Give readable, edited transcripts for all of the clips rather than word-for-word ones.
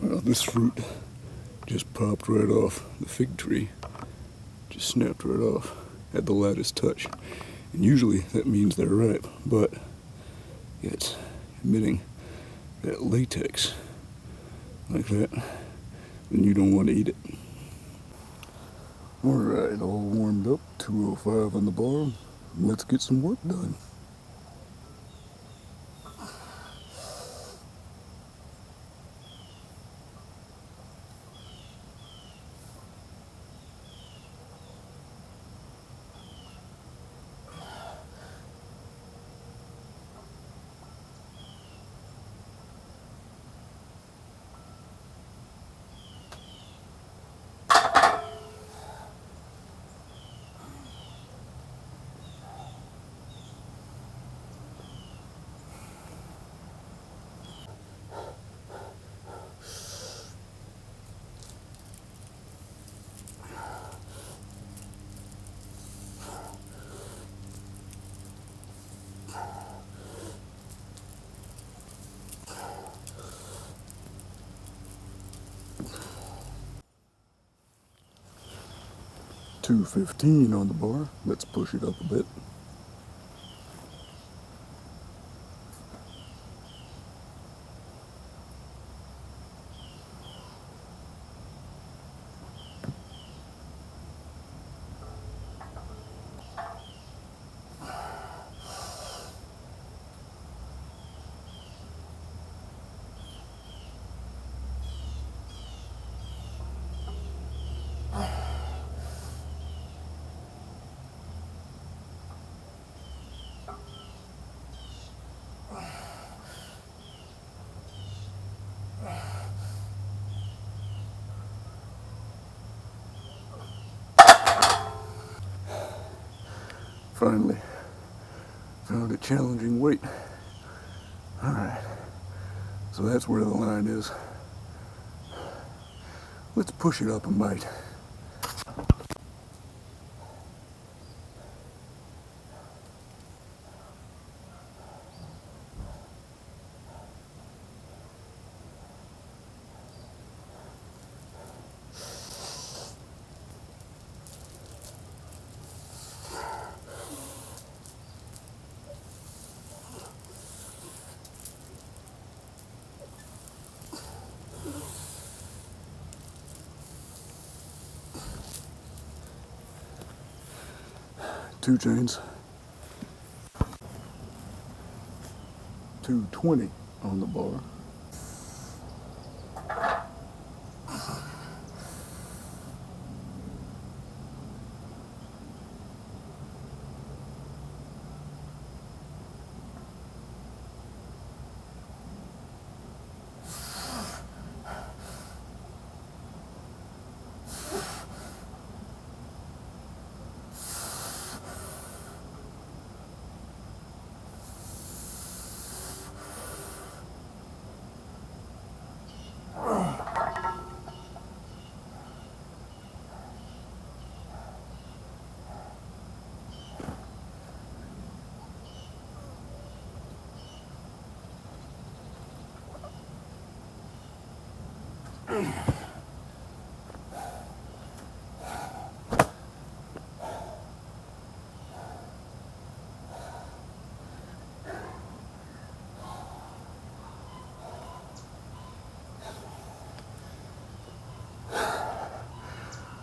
Well, this fruit just popped right off the fig tree. Just snapped right off at the lightest touch. And usually that means they're ripe, but it's emitting that latex like that, then you don't want to eat it. Alright, all warmed up, 205 on the bar. Let's get some work done. $2.15 on the bar. Let's push it up a bit. Finally found a challenging weight. Alright, so that's where the line is. Let's push it up a mite. Two chains. 220 on the bar.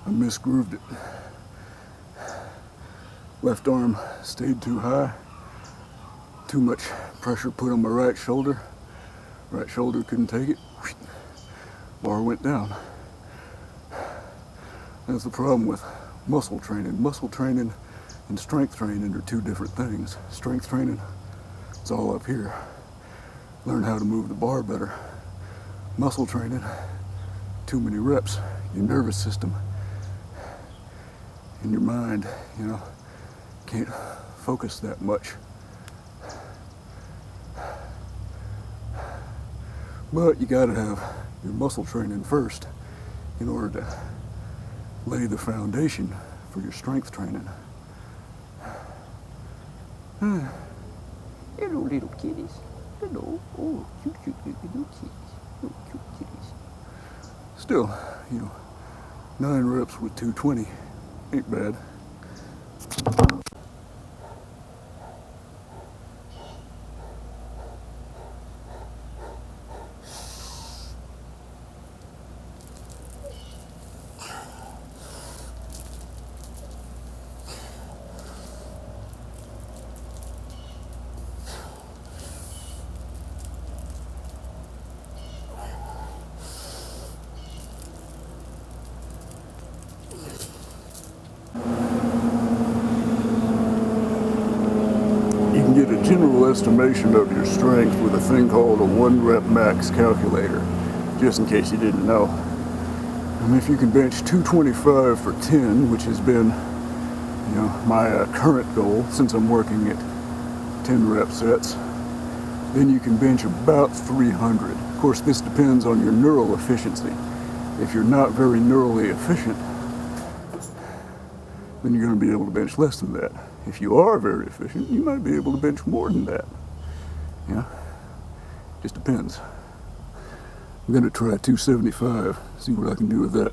I misgrooved it. Left arm stayed too high. Too much pressure put on my right shoulder. Right shoulder couldn't take it. Bar went down. That's the problem with muscle training. Muscle training and strength training are two different things. Strength training, it's all up here. Learn how to move the bar better. Muscle training, too many reps. Your nervous system and your mind, can't focus that much. But you gotta have your muscle training first in order to lay the foundation for your strength training. Hello, little kitties. Hello. Oh, cute little kitties. Oh, cute kitties. still, you know, 9 reps with 220 ain't bad. You can get a general estimation of your strength with a thing called a 1 rep max calculator, just in case you didn't know. And if you can bench 225 for 10, which has been, you know, my current goal since I'm working at 10 rep sets, then you can bench about 300. Of course, this depends on your neural efficiency. If you're not very neurally efficient, then you're going to be able to bench less than that. If you are very efficient, you might be able to bench more than that. Yeah, just depends. I'm going to try 275, see what I can do with that.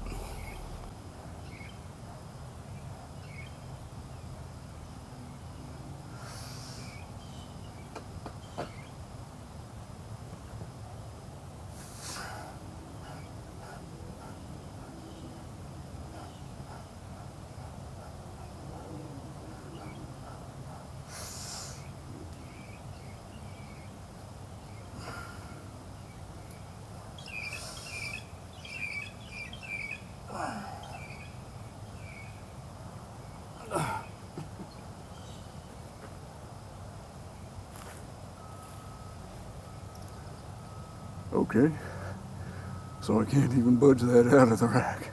Okay, so I can't even budge that out of the rack.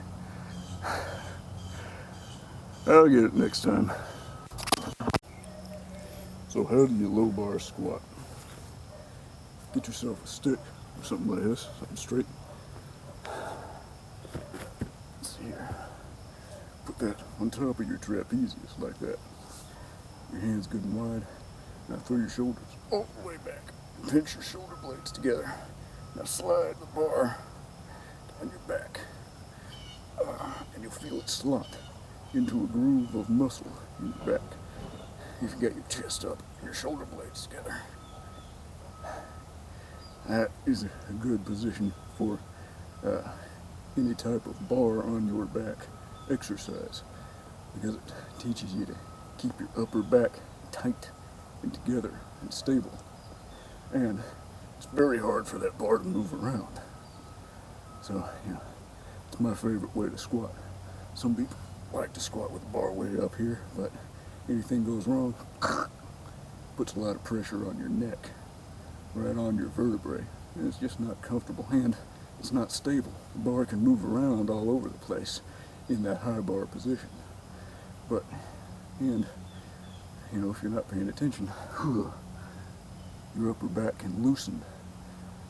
I'll get it next time. So how do you low bar squat? Get yourself a stick or something like this, something straight. Let's see here. Put that on top of your trapezius like that. Your hands good and wide. Now throw your shoulders all the way back. Pinch your shoulder blades together. Now slide the bar on your back. And you'll feel it slot into a groove of muscle in your back. If you got your chest up and your shoulder blades together. That is a good position for any type of bar on your back exercise, because it teaches you to keep your upper back tight and together and stable. And it's very hard for that bar to move around. So, you know, it's my favorite way to squat. Some people like to squat with the bar way up here, but anything goes wrong, puts a lot of pressure on your neck, right on your vertebrae, and it's just not comfortable, and it's not stable. The bar can move around all over the place in that high bar position. But, and, you know, if you're not paying attention, your upper back can loosen,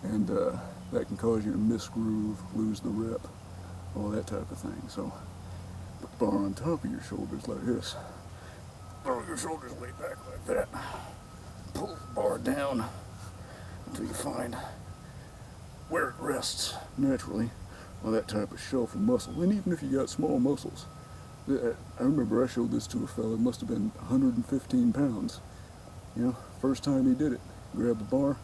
and that can cause you to misgroove, lose the rep, all that type of thing. So, put the bar on top of your shoulders like this. Throw your shoulders way back like that. Pull the bar down until you find where it rests naturally on that type of shelf of muscle. And even if you got small muscles, I remember I showed this to a fella, it must have been 115 pounds. You know, first time he did it, grabbed the bar,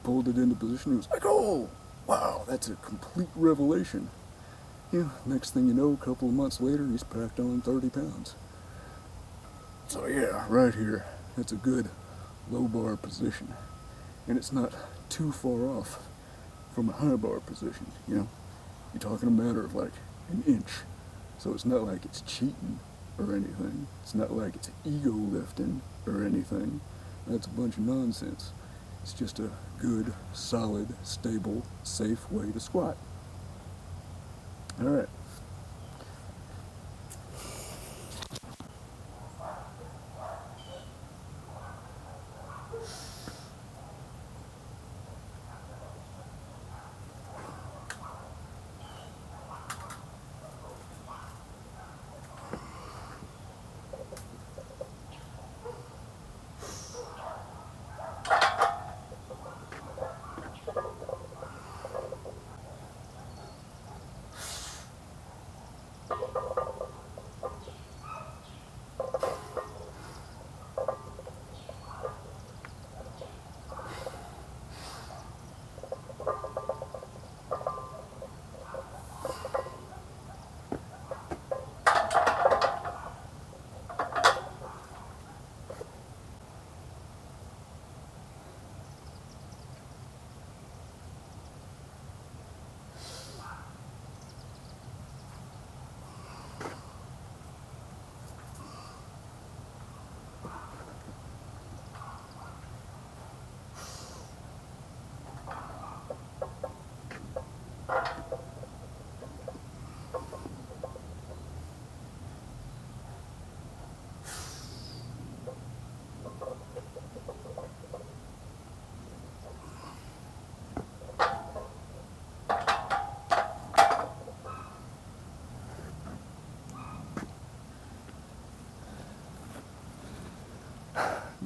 pulled it into position, he was like, oh, wow, that's a complete revelation. You know, next thing you know, a couple of months later, he's packed on 30 pounds. So yeah, right here, that's a good low bar position. And it's not too far off from a high bar position, you know. You're talking a matter of like an inch. So it's not like it's cheating or anything. It's not like it's ego lifting or anything. That's a bunch of nonsense. It's just a good, solid, stable, safe way to squat. All right.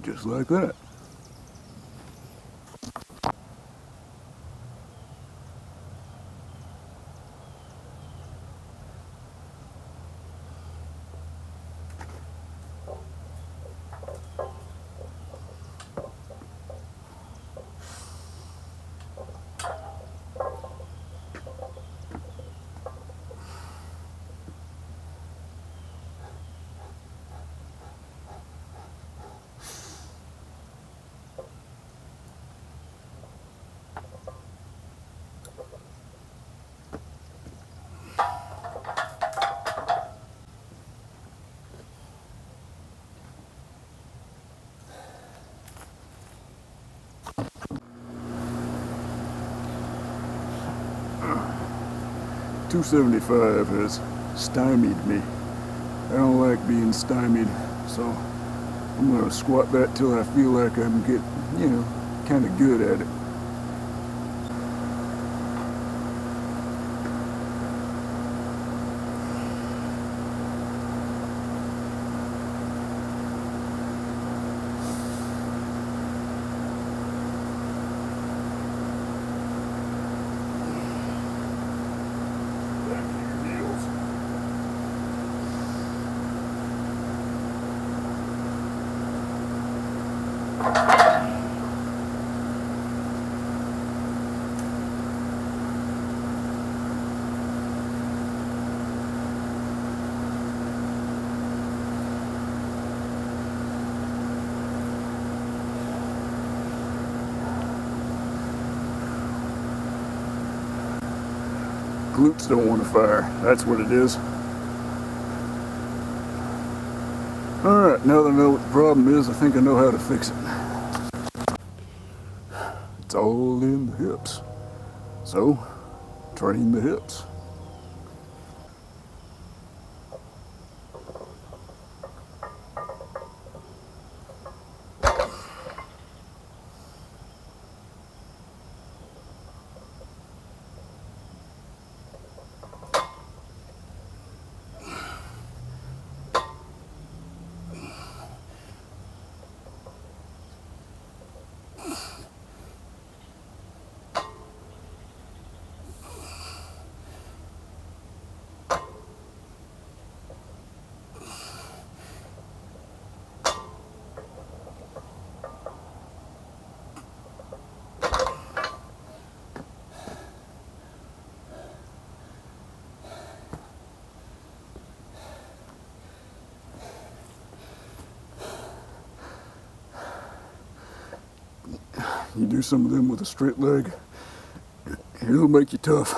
Just like that. .275 has stymied me. I don't like being stymied, so I'm gonna squat that till I feel like I'm getting, kind of good at it. Glutes don't want to fire. That's what it is. Alright, now that I know what the problem is, I think I know how to fix it. It's all in the hips. So, train the hips. You do some of them with a straight leg, it'll make you tough.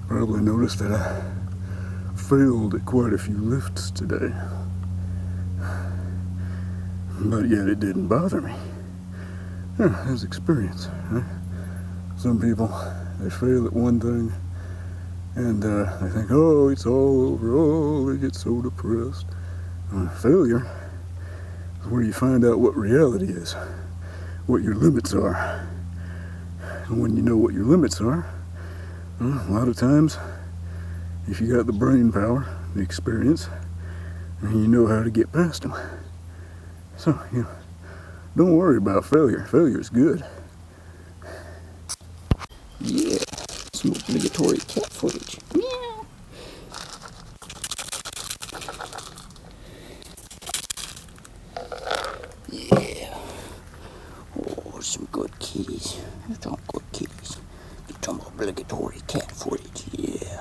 Probably noticed that I failed at quite a few lifts today, but yet it didn't bother me. Yeah, that's experience, right? Some people, they fail at one thing and they think, oh, it's all over, oh, they get so depressed. Failure is where you find out what reality is, what your limits are. And when you know what your limits are, a lot of times, if you got the brain power, the experience, and you know how to get past them. So, don't worry about failure. Failure is good. Yeah, some obligatory cat footage. Meow. Yeah. Oh, some good kitties. Some good kitties. Some obligatory cat footage. Yeah.